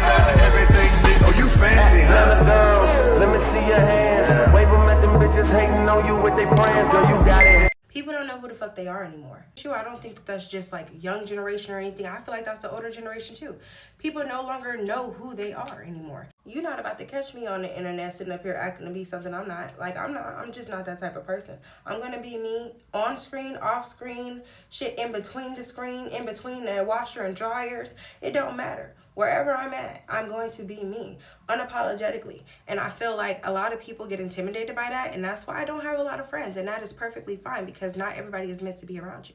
Everything big, oh you fancy, huh? Let me see your hands. Wave them at them bitches hating on you with their friends. Girl, you got it. People don't know who the fuck they are anymore. Sure, I don't think that that's just like young generation or anything. I feel like that's the older generation too. People no longer know who they are anymore. You're not about to catch me on the internet sitting up here acting to be something I'm not. Like, I'm just not that type of person. I'm gonna be me on screen, off screen, shit in between the screen, in between the washer and dryers. It don't matter. Wherever I'm at, I'm going to be me, unapologetically. And I feel like a lot of people get intimidated by that, and that's why I don't have a lot of friends, and that is perfectly fine because not everybody is meant to be around you.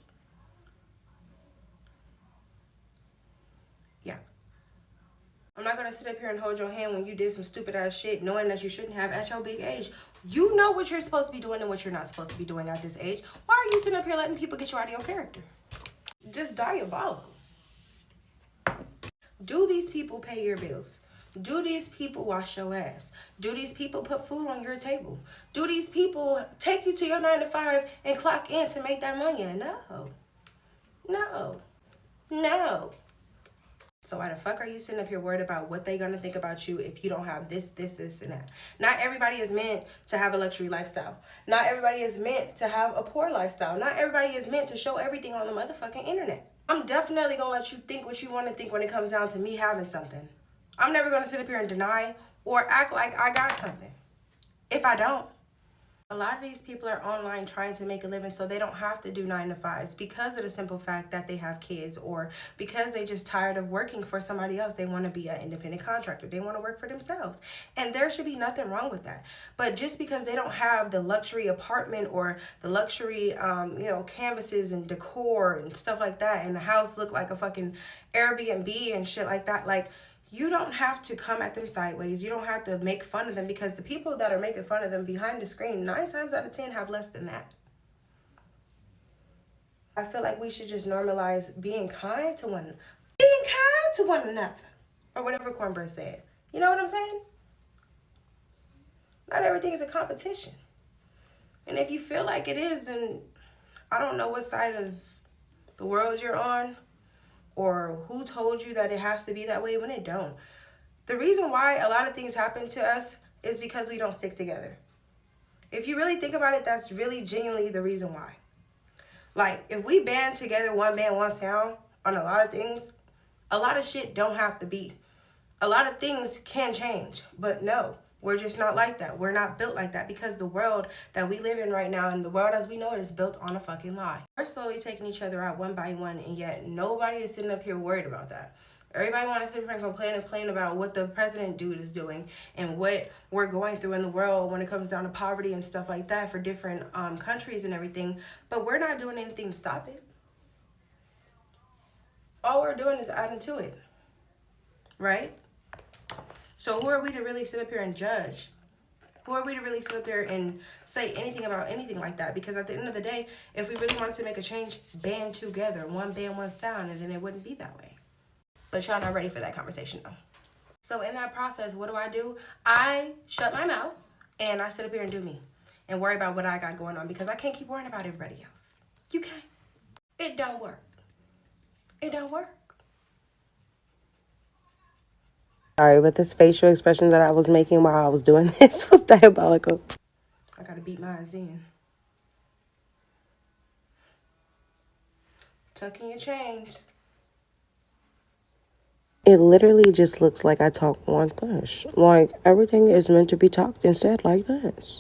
Yeah. I'm not going to sit up here and hold your hand when you did some stupid ass shit knowing that you shouldn't have at your big age. You know what you're supposed to be doing and what you're not supposed to be doing at this age. Why are you sitting up here letting people get you out of your character? Just diabolical. Do these people pay your bills? Do these people wash your ass? Do these people put food on your table? Do these people take you to your 9 to 5 and clock in to make that money? No. No. No. So why the fuck are you sitting up here worried about what they're going to think about you if you don't have this, and that? Not everybody is meant to have a luxury lifestyle. Not everybody is meant to have a poor lifestyle. Not everybody is meant to show everything on the motherfucking internet. I'm definitely going to let you think what you want to think when it comes down to me having something. I'm never going to sit up here and deny or act like I got something if I don't. A lot of these people are online trying to make a living so they don't have to do 9 to 5s because of the simple fact that they have kids or because they just tired of working for somebody else. They want to be an independent contractor. They want to work for themselves. And there should be nothing wrong with that. But just because they don't have the luxury apartment or the luxury, canvases and decor and stuff like that, and the house look like a fucking Airbnb and shit like that, like, you don't have to come at them sideways. You don't have to make fun of them because the people that are making fun of them behind the screen, 9 times out of 10 have less than that. I feel like we should just normalize being kind to one another. Or whatever Cornbread said. You know what I'm saying? Not everything is a competition. And if you feel like it is, then I don't know what side of the world you're on, or who told you that it has to be that way when it don't. The reason why a lot of things happen to us is because we don't stick together. If you really think about it, that's really genuinely the reason why. Like, if we band together, one band, one sound, on a lot of things, a lot of shit don't have to be. A lot of things can change, but no, we're just not like that. We're not built like that because the world that we live in right now and the world as we know it is built on a fucking lie. We're slowly taking each other out one by one, and yet nobody is sitting up here worried about that. Everybody want to sit here and complain about what the president dude is doing and what we're going through in the world when it comes down to poverty and stuff like that for different countries and everything, but we're not doing anything to stop it. All we're doing is adding to it, right? So who are we to really sit up here and judge? Who are we to really sit up there and say anything about anything like that? Because at the end of the day, if we really wanted to make a change, band together, one band, one sound, and then it wouldn't be that way. But y'all not ready for that conversation though. So in that process, what do? I shut my mouth and I sit up here and do me and worry about what I got going on because I can't keep worrying about everybody else. You can't. It don't work. It don't work. Sorry, but this facial expression that I was making while I was doing this was diabolical. I gotta beat mine in. Tuck in your chains. It literally just looks like I talk like this. Like, everything is meant to be talked and said like this.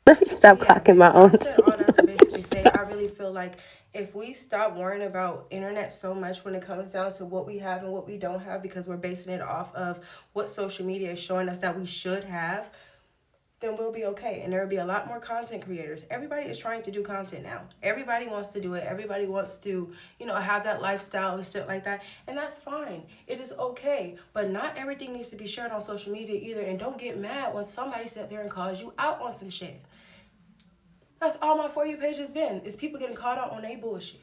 Let me stop clocking my own. I said all that to basically say I really feel like if we stop worrying about internet so much when it comes down to what we have and what we don't have because we're basing it off of what social media is showing us that we should have, then we'll be okay. And there will be a lot more content creators. Everybody is trying to do content now. Everybody wants to do it. Everybody wants to, have that lifestyle and stuff like that. And that's fine. It is okay. But not everything needs to be shared on social media either. And don't get mad when somebody sits there and calls you out on some shit. That's all my For You page has been, is people getting caught out on their bullshit.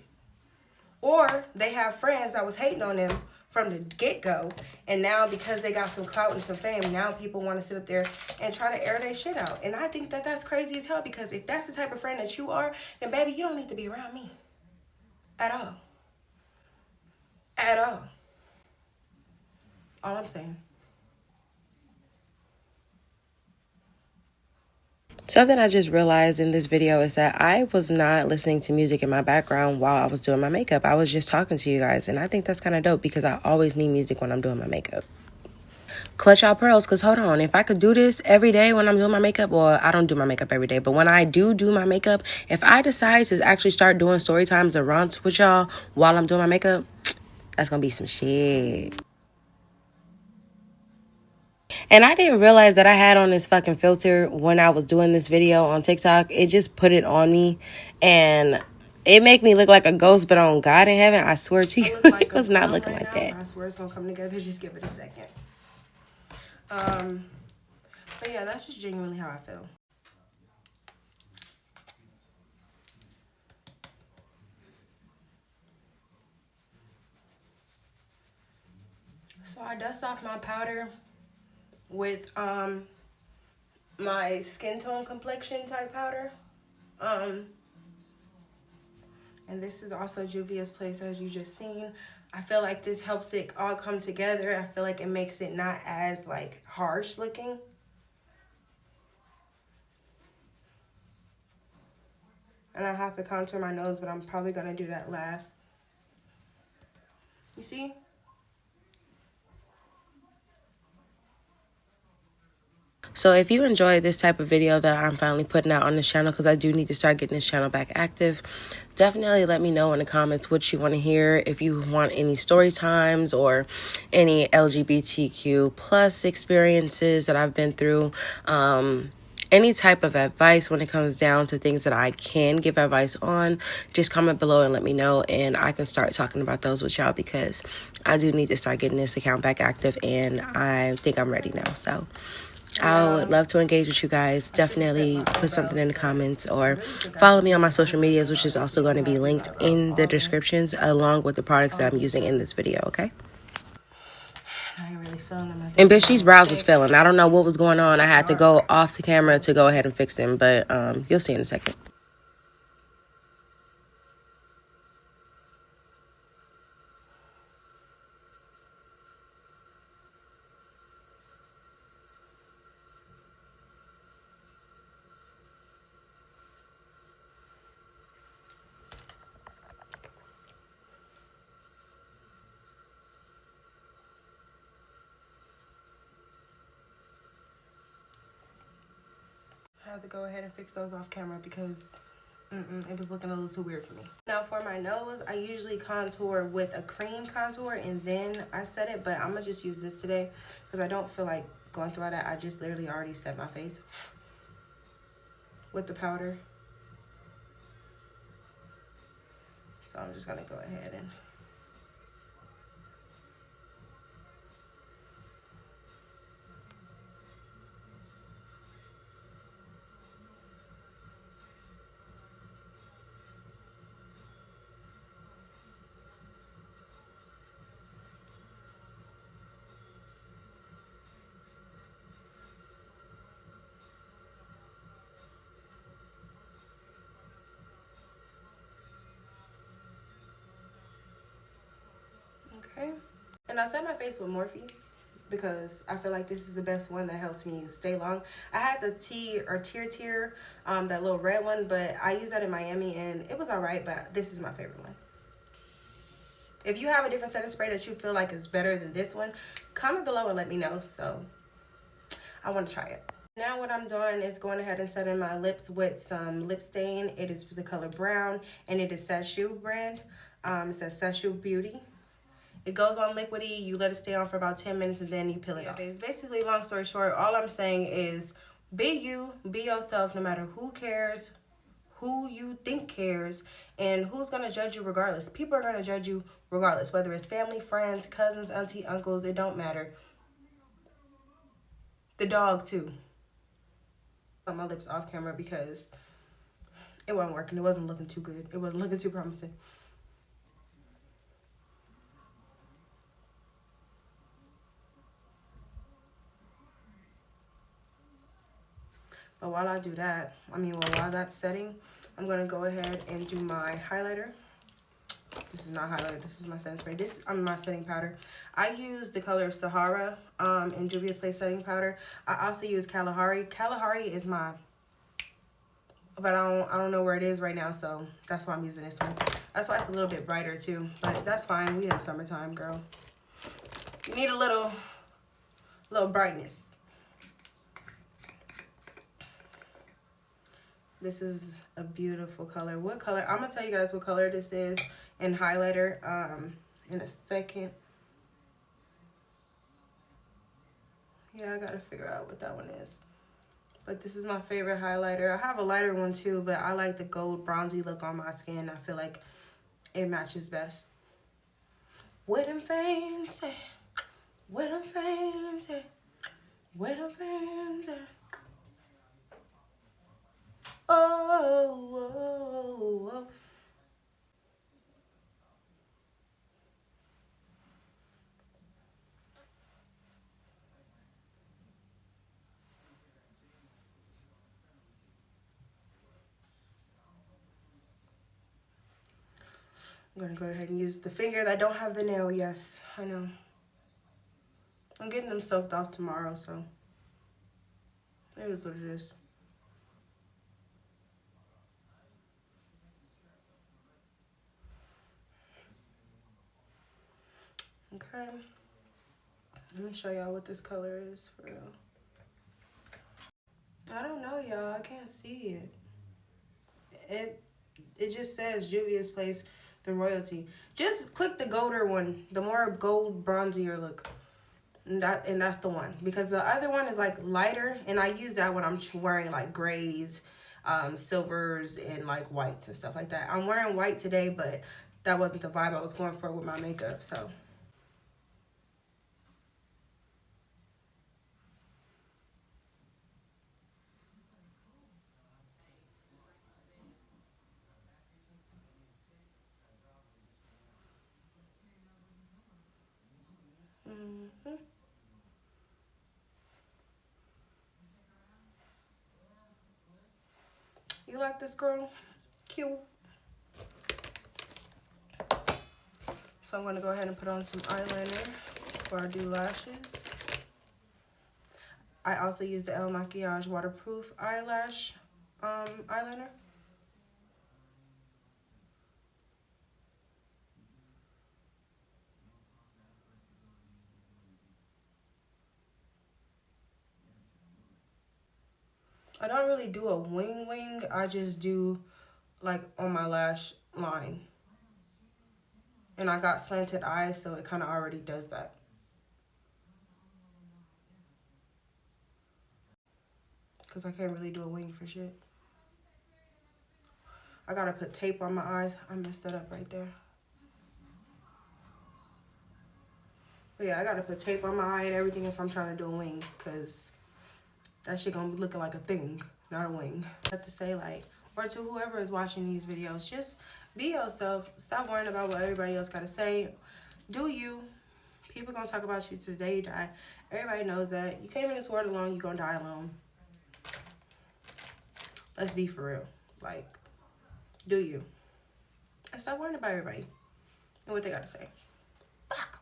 Or they have friends that was hating on them from the get-go, and now because they got some clout and some fame, now people want to sit up there and try to air their shit out. And I think that that's crazy as hell, because if that's the type of friend that you are, then baby, you don't need to be around me. At all. at all. All I'm saying. Something I just realized in this video is that I was not listening to music in my background while I was doing my makeup. I was just talking to you guys, and I think that's kind of dope because I always need music when I'm doing my makeup. Clutch out pearls, because hold on, if I could do this every day when I'm doing my makeup, well, I don't do my makeup every day, but when I do my makeup, if I decide to actually start doing story times or rants with y'all while I'm doing my makeup, that's gonna be some shit. And I didn't realize that I had on this fucking filter when I was doing this video on TikTok. It just put it on me, and it make me look like a ghost, but on God in heaven, I swear to you, it was not looking like that. I swear it's gonna come together. Just give it a second. But yeah, that's just genuinely how I feel. So I dust off my powder with my skin tone complexion type powder. And this is also Juvia's Place, as you just seen. I feel like this helps it all come together. I feel like it makes it not as like harsh looking. And I have to contour my nose, but I'm probably gonna do that last. You see? So if you enjoyed this type of video that I'm finally putting out on this channel, because I do need to start getting this channel back active, definitely let me know in the comments what you want to hear. If you want any story times or any LGBTQ plus experiences that I've been through, any type of advice when it comes down to things that I can give advice on, just comment below and let me know, and I can start talking about those with y'all, because I do need to start getting this account back active, and I think I'm ready now. So I would love to engage with you guys. Definitely put something in the comments or follow me on my social medias, which is also going to be linked in the descriptions along with the products that I'm using in this video, okay? I ain't really feeling them. And bitch, these brows was failing. I don't know what was going on. I had to go off the camera to go ahead and fix them, but you'll see in a second. I have to go ahead and fix those off camera because it was looking a little too weird for me. Now for my nose, I usually contour with a cream contour and then I set it, but I'm gonna just use this today because I don't feel like going through all that. I just literally already set my face with the powder. So I'm just gonna go ahead and okay. And I set my face with Morphe because I feel like this is the best one that helps me stay long. I had the Tear, that little red one, but I used that in Miami and it was alright, but this is my favorite one. If you have a different setting spray that you feel like is better than this one, comment below and let me know, so I want to try it. Now what I'm doing is going ahead and setting my lips with some lip stain. It is the color brown and it is Sashu brand. It says Sashu Beauty. It goes on liquidy. You let it stay on for about 10 minutes and then you peel it off. It's basically, long story short, all I'm saying is be you, be yourself, no matter who cares, who you think cares, and who's going to judge you regardless. People are going to judge you regardless, whether it's family, friends, cousins, auntie, uncles, it don't matter. The dog too. On my lips off camera because it wasn't working. It wasn't looking too good. It wasn't looking too promising. But while I do that, while that's setting, I'm going to go ahead and do my highlighter This is not highlighter. This is my setting spray. My setting powder. I use the color Sahara in Juvia's Place setting powder. I also use Kalahari. Kalahari is my, but I don't know where it is right now, so that's why I'm using this one. That's why it's a little bit brighter too, but that's fine. We in summertime, girl. You need a little brightness. This is a beautiful color. What color? I'm gonna tell you guys what color this is in highlighter in a second. Yeah, I gotta figure out what that one is. But this is my favorite highlighter. I have a lighter one too, but I like the gold bronzy look on my skin. I feel like it matches best. Where them fans at? Where them fans at? Where them fans at? Oh, oh, oh. I'm gonna go ahead and use the finger that don't have the nail. Yes, I know. I'm getting them soaked off tomorrow, so it is what it is. Okay. Let me show y'all what this color is for real. I don't know, y'all. I can't see it. It just says Juvia's Place, the royalty. Just click the golder one, the more gold bronzier look. And that's the one, because the other one is like lighter, and I use that when I'm wearing like grays, silvers, and like whites and stuff like that. I'm wearing white today, but that wasn't the vibe I was going for with my makeup, so. You like this, girl? Cute. So I'm gonna go ahead and put on some eyeliner before I do lashes. I also use the El Makiage waterproof eyelash eyeliner. I don't really do a wing. I just do like on my lash line. And I got slanted eyes, so it kind of already does that. Because I can't really do a wing for shit. I gotta put tape on my eyes. I messed that up right there. But yeah, I gotta put tape on my eye and everything if I'm trying to do a wing. Because that shit gonna be looking like a thing, not a wing. I have to say, like, or to whoever is watching these videos, just be yourself. Stop worrying about what everybody else gotta say. Do you. People gonna talk about you till the day you die. Everybody knows that. You came in this world alone, you gonna die alone. Let's be for real. Like, do you. And stop worrying about everybody and what they gotta say. Fuck.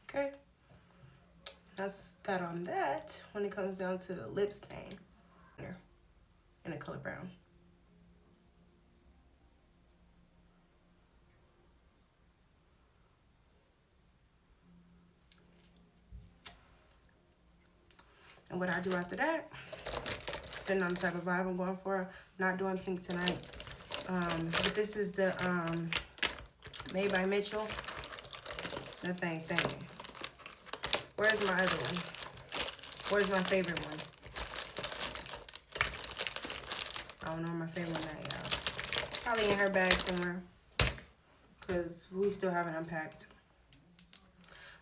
Okay. That's that on that. When it comes down to the lip stain. In the color brown. And what I do after that, depending on the type of vibe I'm going for, not doing pink tonight. But this is the Made by Mitchell. The thing. Where's my other one? Where's my favorite one? I don't know where my favorite one at, y'all. Probably in her bag somewhere. Because we still haven't unpacked.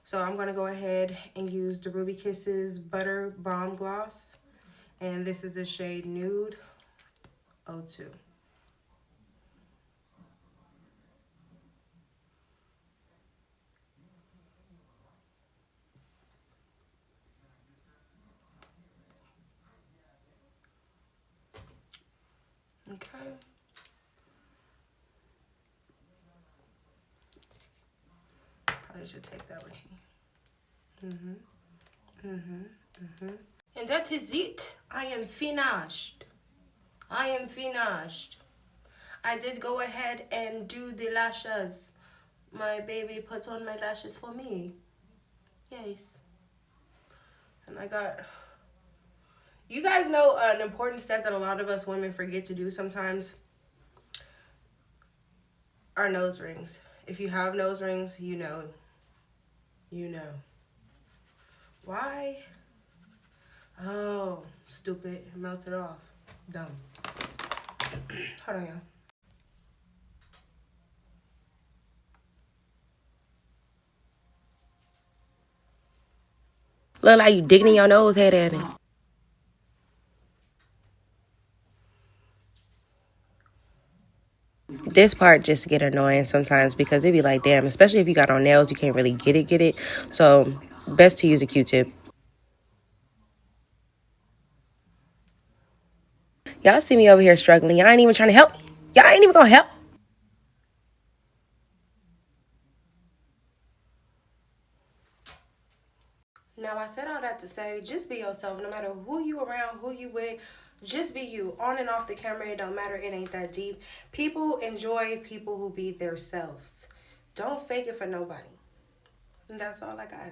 So I'm going to go ahead and use the Ruby Kisses Butter Balm Gloss. And this is the shade Nude 02. Okay. Probably should take that with me. And that is it. I am finished. I am finished. I did go ahead and do the lashes. My baby put on my lashes for me. Yes. And I got... You guys know an important step that a lot of us women forget to do sometimes? Our nose rings. If you have nose rings, you know. You know. Why? Oh, stupid. It melted off. Dumb. Hold on, y'all. Look like you digging in your nose, head at it. This part just get annoying sometimes because it be like, damn, especially if you got on nails, you can't really get it. So, best to use a Q-tip. Y'all see me over here struggling. Y'all ain't even trying to help me. Y'all ain't even gonna help. Now, I said all that to say, just be yourself. No matter who you around, who you with, just be you. On and off the camera, it don't matter. It ain't that deep. People enjoy people who be themselves. Don't fake it for nobody. And that's all I got.